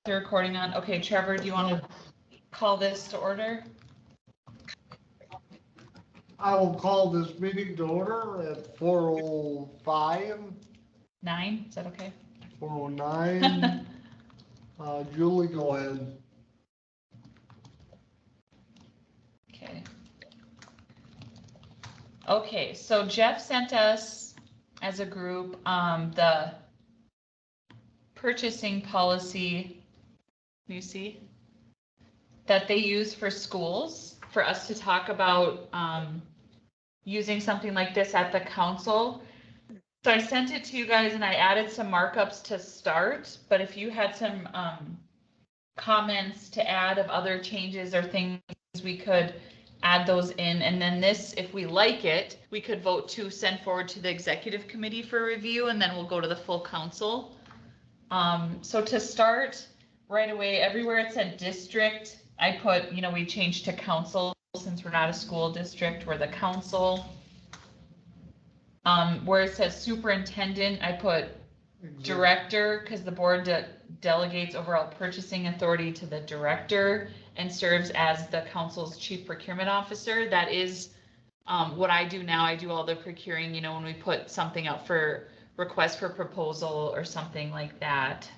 the recording on? Okay, Trevor, do you want to call this to order? I will call this meeting to order at 4:05, 9, is that okay? 4:09. Julie, go ahead. Okay. Okay, so Jeff sent us as a group the purchasing policy, you see, that they use for schools for us to talk about using something like this at the council. So I sent it to you guys and I added some markups to start, but if you had some comments to add of other changes or things, we could add those in. And then this, if we like it, we could vote to send forward to the executive committee for review, and then we'll go to the full council. So to start right away, everywhere it said district, I put, we changed to council since we're not a school district, we're the council. Where it says superintendent, I put director, because the board delegates overall purchasing authority to the director and serves as the council's chief procurement officer. That is what I do now. I do all the procuring, when we put something out for request for proposal or something like that.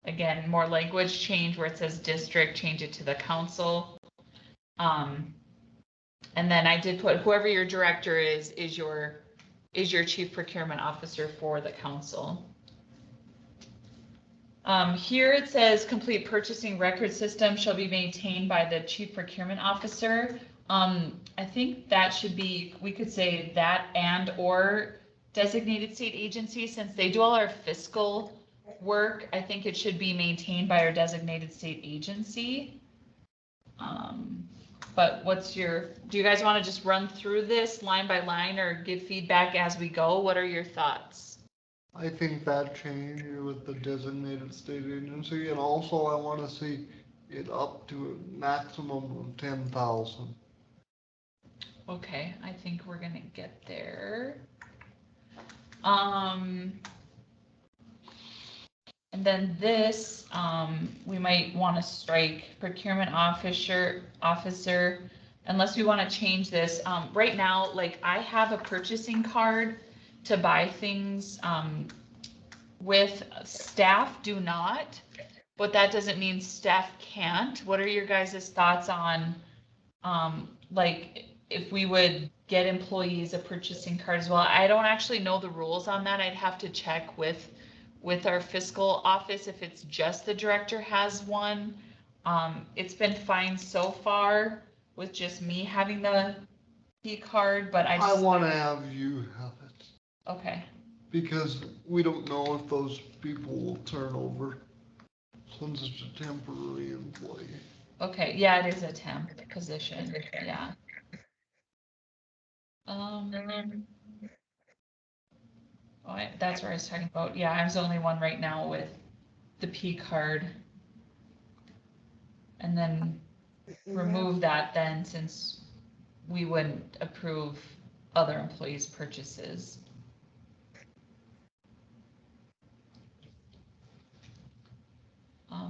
Again, more language change where it says district, change it to the council. And then I did put whoever your director is your chief procurement officer for the council. Here it says complete purchasing record system shall be maintained by the chief procurement officer. I think that should be, we could say that and or designated state agency, since they do all our fiscal work. I think it should be maintained by our designated state agency. But do you guys want to just run through this line by line or give feedback as we go? What are your thoughts? I think that change with the designated state agency, and also I want to see it up to a maximum of 10,000. Okay, I think we're gonna get there. And then this, we might want to strike procurement officer, unless we want to change this. Right now, like I have a purchasing card to buy things with, staff do not, but that doesn't mean staff can't. What are your guys' thoughts on like if we would get employees a purchasing card as well? I don't actually know the rules on that. I'd have to check with our fiscal office if it's just the director has one. It's been fine so far with just me having the P card, but I want to have you have it. Okay. Because we don't know if those people will turn over since it's a temporary employee. Okay, yeah, it is a temp position, yeah. That's where I was talking about. Yeah, I'm the only one right now with the P card. And then remove that then, since we wouldn't approve other employees' purchases.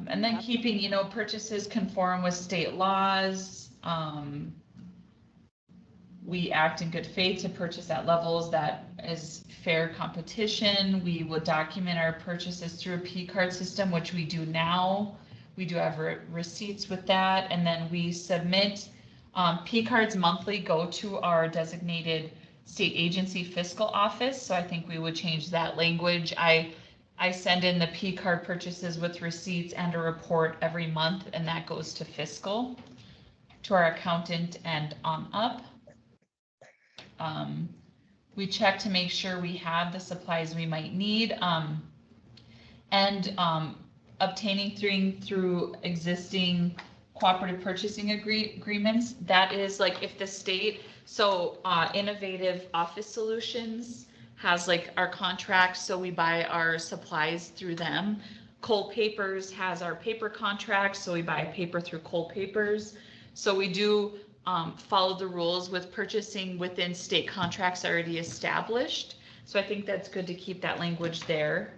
And then keeping, purchases conform with state laws. We act in good faith to purchase at levels that is fair competition. We would document our purchases through a P card system, which we do now. We do have receipts with that. And then we submit P cards monthly, go to our designated state agency fiscal office. So I think we would change that language. I send in the P card purchases with receipts and a report every month, and that goes to fiscal, to our accountant and on up. We check to make sure we have the supplies we might need, and obtaining through existing cooperative purchasing agreements. That is like if the state, so Innovative Office Solutions has like our contracts, so we buy our supplies through them. Cole Papers has our paper contracts, so we buy paper through Cole Papers. So we do follow the rules with purchasing within state contracts already established. So I think that's good to keep that language there.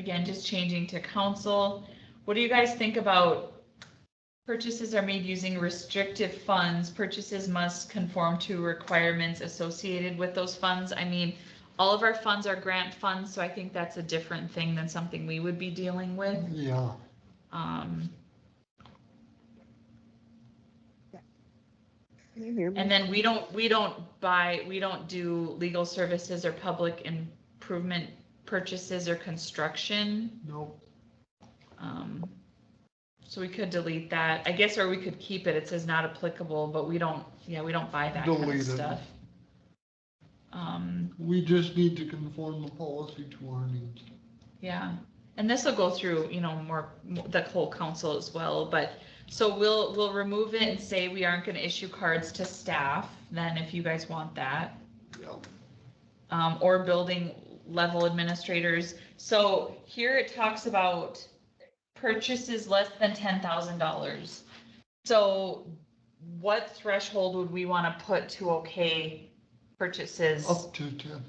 again, just changing to council. What do you guys think about purchases are made using restrictive funds? Purchases must conform to requirements associated with those funds. I mean, all of our funds are grant funds, so I think that's a different thing than something we would be dealing with. Yeah, Um, Can you hear me? and then we don't do legal services or public improvement purchases or construction. nope, So we could delete that, I guess, or we could keep it. It says not applicable, but we don't buy that kind of Delete it. stuff. we just need to conform the policy to our needs. Yeah, and this will go through, more the whole council as well, but, so we'll remove it and say we aren't gonna issue cards to staff, then if you guys want that. Yeah, Or building level administrators. So here it talks about purchases less than $10,000. So what threshold would we wanna put to okay purchases? up to 10,000.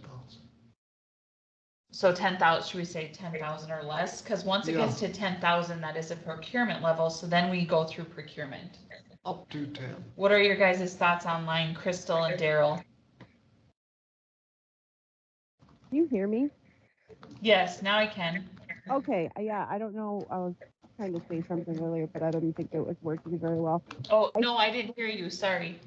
So 10,000, should we say 10,000 or less? Because once it gets to 10,000, that is a procurement level, so then we go through procurement. Up to 10. What are your guys' thoughts online, Crystal and Daryl? Can you hear me? Yes, now I can. Okay, yeah, I don't know, I was trying to say something earlier, but I don't think it was working very well. Oh, no, I didn't hear you, sorry.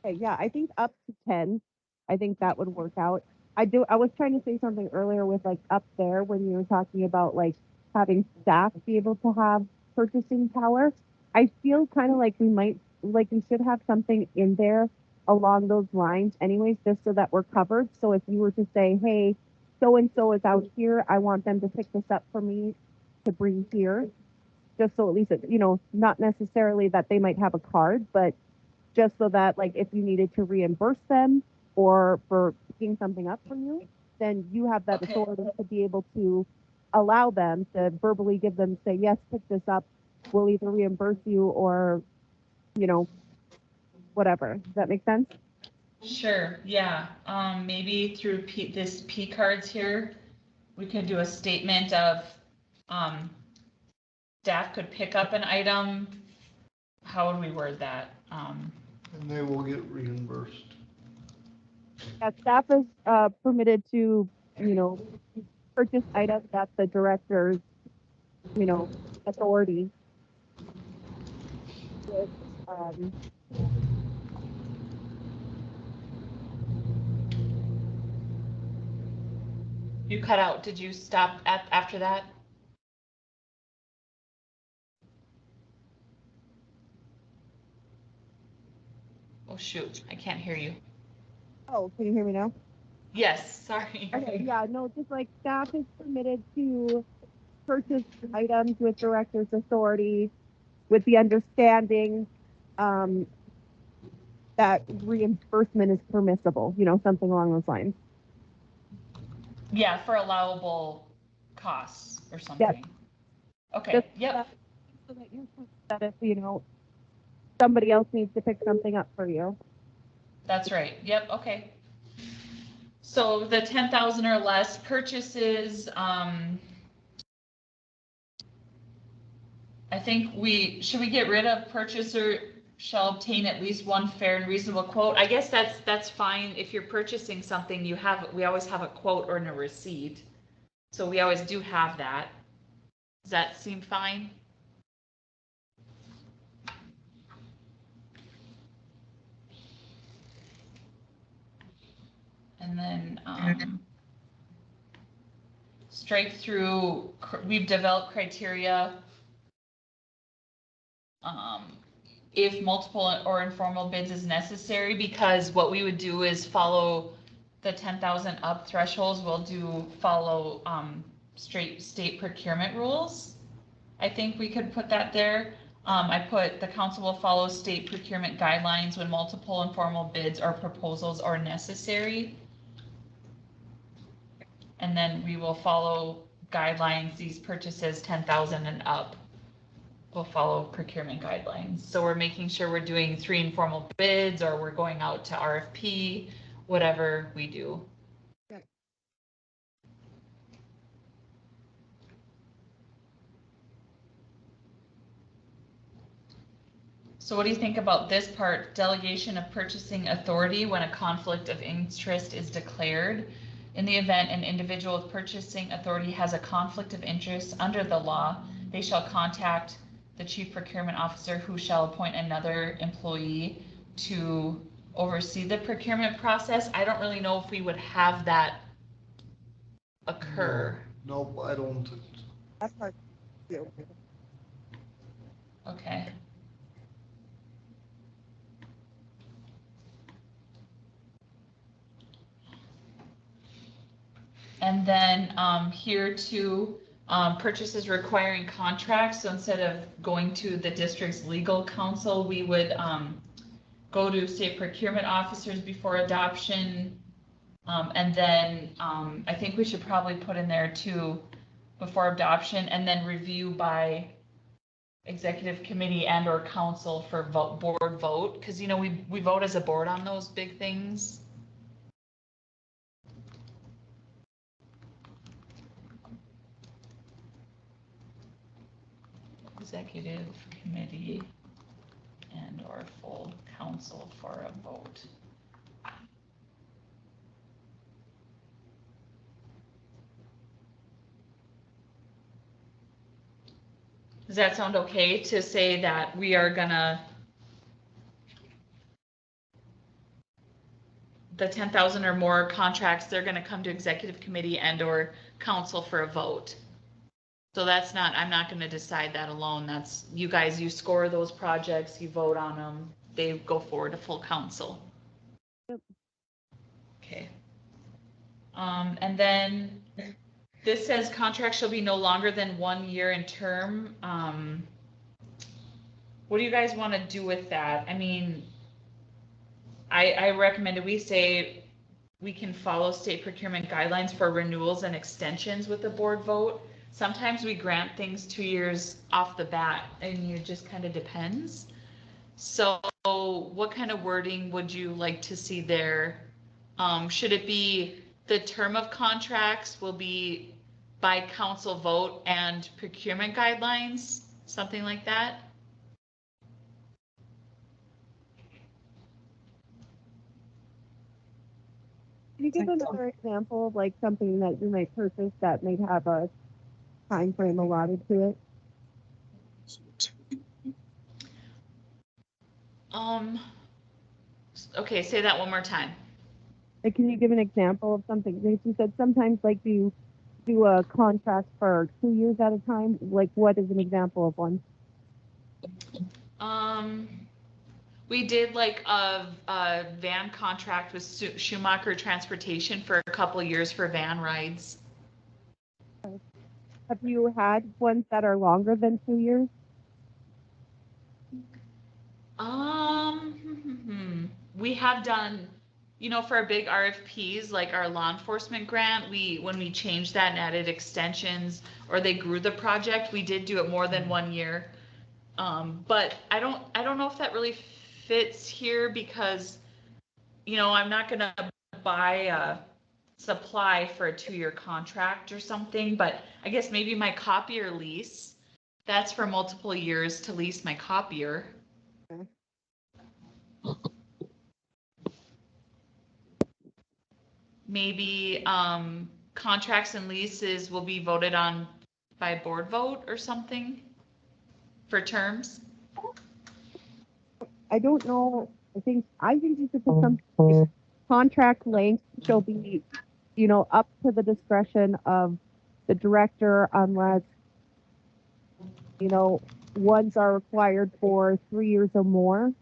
Okay, yeah, I think up to 10, I think that would work out. I was trying to say something earlier with like up there when you were talking about like having staff be able to have purchasing power. I feel kind of like we should have something in there along those lines anyways, just so that we're covered. So if you were to say, hey, so-and-so is out here, I want them to pick this up for me to bring here, just so at least, not necessarily that they might have a card, but just so that like if you needed to reimburse them or for picking something up from you, then you have that Okay. authority to be able to allow them to verbally give them, say, yes, pick this up. We'll either reimburse you or, whatever. Does that make sense? Sure, yeah, maybe through this P cards here, we could do a statement of, staff could pick up an item. How would we word that? And they will get reimbursed. Yeah, staff is permitted to, purchase items at the director's, authority. With, You cut out, did you stop after that? Oh, shoot, I can't hear you. oh, can you hear me now? Yes, sorry. Okay, yeah, no, just like staff is permitted to purchase items with director's authority with the understanding that reimbursement is permissible, something along those lines. Yeah, for allowable costs or something. Okay, Just yep, So that if, somebody else needs to pick something up for you. that's right, yep, okay. So the 10,000 or less purchases, I think should we get rid of purchaser shall obtain at least one fair and reasonable quote? I guess that's fine. If you're purchasing something, we always have a quote or a receipt. So we always do have that. Does that seem fine? And then, strike through, we've developed criteria. If multiple or informal bids is necessary, because what we would do is follow the 10,000 up thresholds. We'll follow straight state procurement rules. I think we could put that there. I put the council will follow state procurement guidelines when multiple informal bids or proposals are necessary. And then we will follow guidelines, these purchases 10,000 and up will follow procurement guidelines. So we're making sure we're doing 3 informal bids or we're going out to RFP, whatever we do. Yep. So what do you think about this part? Delegation of purchasing authority when a conflict of interest is declared. In the event an individual with purchasing authority has a conflict of interest under the law, they shall contact the chief procurement officer, who shall appoint another employee to oversee the procurement process. I don't really know if we would have that occur. Nope, I don't think so. That part. Too. Okay. And then here too, purchases requiring contracts. So instead of going to the district's legal counsel, we would go to state procurement officers before adoption. And then I think we should probably put in there too, before adoption, and then review by executive committee and or council for board vote. Cause you know, we vote as a board on those big things. Executive committee and or full council for a vote. Does that sound okay to say that we are gonna, the 10,000 or more contracts, they're gonna come to executive committee and or council for a vote? So that's not, I'm not gonna decide that alone. That's, you guys, you score those projects, you vote on them, they go forward to full council. Yep. Okay. And then this says contracts shall be no longer than 1 year in term. What do you guys want to do with that? I mean, I recommended we say we can follow state procurement guidelines for renewals and extensions with the board vote. Sometimes we grant things 2 years off the bat, and it just kind of depends. So what kind of wording would you like to see there? Should it be the term of contracts will be by council vote and procurement guidelines, something like that? Can you give another example of like something that you might purchase that may have a time frame allotted to it? Okay, say that one more time. Like, can you give an example of something? Because you said sometimes like you do a contract for 2 years at a time. Like, what is an example of one? We did like a van contract with Schumacher Transportation for a couple of years for van rides. Have you had ones that are longer than 2 years? We have done, you know, for our big RFPs, like our law enforcement grant, when we changed that and added extensions, or they grew the project, we did do it more than 1 year. But I don't know if that really fits here, because, you know, I'm not gonna buy a supply for a 2-year contract or something, but I guess maybe my copier lease, that's for multiple years to lease my copier. Okay. Maybe contracts and leases will be voted on by board vote or something for terms. I don't know. I think you should put some contract length shall be, you know, up to the discretion of the director, unless, you know, ones are required for 3 years or more.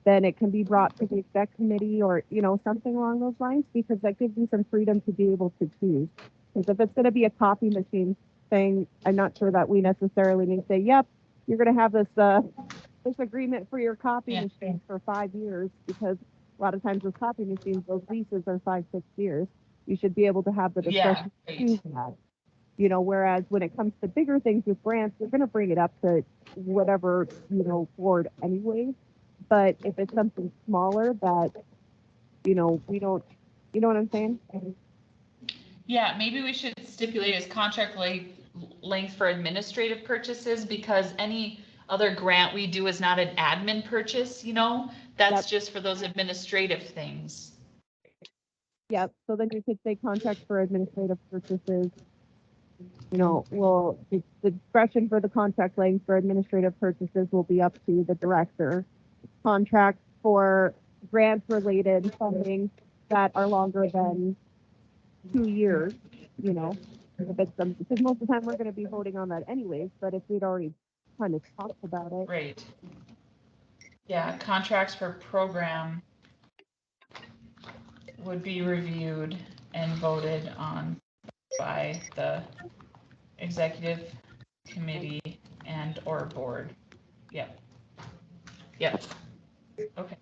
Then it can be brought to the exec committee, or, you know, something along those lines, because that gives you some freedom to be able to choose. Because if it's going to be a copy machine thing, I'm not sure that we necessarily need to say, yep, you're going to have this this agreement for your copy machine for 5 years, because a lot of times with copy machines, those leases are 5-6 years. You should be able to have the discretion to choose that. You know, whereas when it comes to bigger things with grants, you're going to bring it up to whatever, you know, board anyways. But if it's something smaller that, you know, we don't, you know what I'm saying? Yeah, maybe we should stipulate as contract length for administrative purchases, because any other grant we do is not an admin purchase, you know? That's Yep. just for those administrative things. Yep, so then you could say contract for administrative purchases. You know, the discretion for the contract length for administrative purchases will be up to the director. Contracts for grant-related funding that are longer than 2 years, you know, if it's some, because most of the time we're gonna be voting on that anyways, but if we'd already kind of talked about it. Right. Yeah, contracts for program would be reviewed and voted on by the executive committee and or board. Yep. Yep. Okay.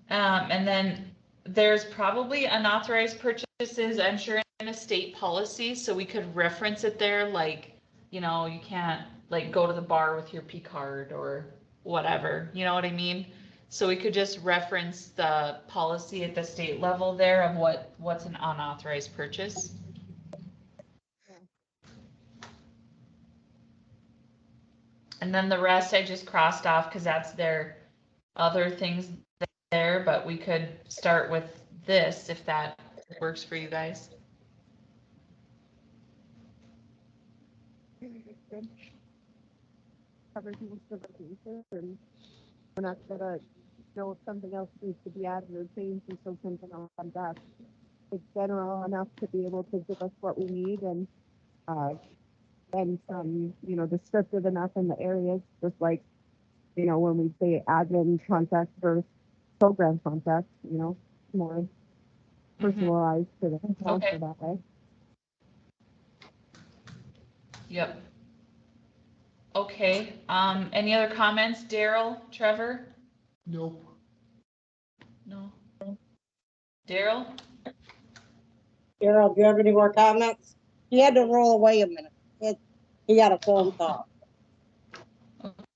And then there's probably unauthorized purchases, I'm sure, in a state policy, so we could reference it there, like, you know, you can't like go to the bar with your P card or whatever, you know what I mean? So we could just reference the policy at the state level there of what's an unauthorized purchase. And then the rest I just crossed off because that's their other things there, but we could start with this if that works for you guys. Covers most of the bases, and we're not gonna know if something else needs to be added or changed until something else comes up. It's general enough to be able to give us what we need and some, you know, descriptive enough in the areas, just like, you know, when we say admin contract versus program contract, you know, more personalized to the council Okay. that way. Yep. Okay, any other comments, Daryl, Trevor? Nope. No? Daryl? Daryl, do you have any more comments? He had to roll away a minute. He got a phone call.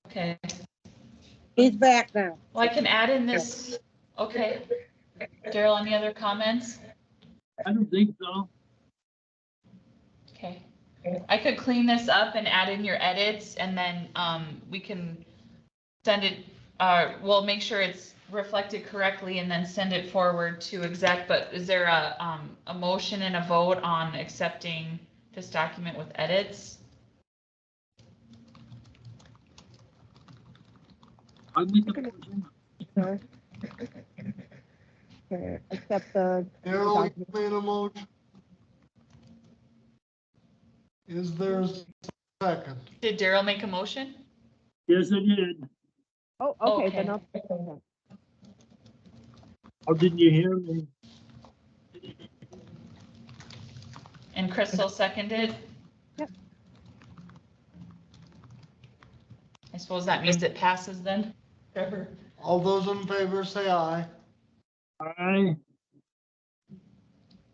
Okay, He's back now. well, I can add in this, okay. Daryl, any other comments? I don't think so. Okay, I could clean this up and add in your edits and then, we can send it, we'll make sure it's reflected correctly and then send it forward to exec, but is there a motion and a vote on accepting this document with edits? I make a motion. Sure. Okay, accept the Daryl, you made a motion. Is there a second? Did Daryl make a motion? Yes, I did. oh, okay, Okay. then I'll second that. Or didn't you hear me? And Crystal seconded? Yep. I suppose that means it passes then? Trevor? All those in favor say aye. Aye.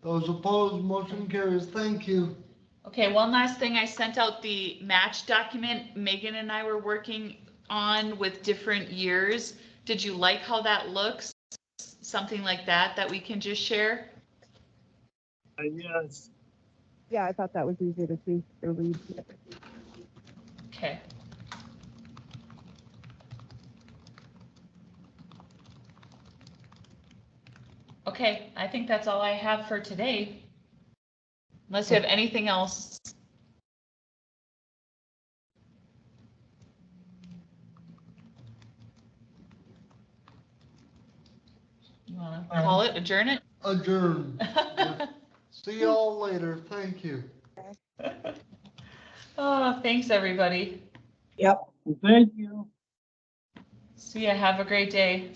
Those opposed, motion carries. Thank you. Okay, one last thing, I sent out the match document Megan and I were working on with different years. Did you like how that looks? Something like that we can just share? Yes. Yeah, I thought that was easier to see or read. Okay. Okay, I think that's all I have for today. Unless you have anything else. You wanna call it, adjourn it? Adjourn. See y'all later. Thank you. Oh, thanks, everybody. Yep. Thank you. See ya, have a great day.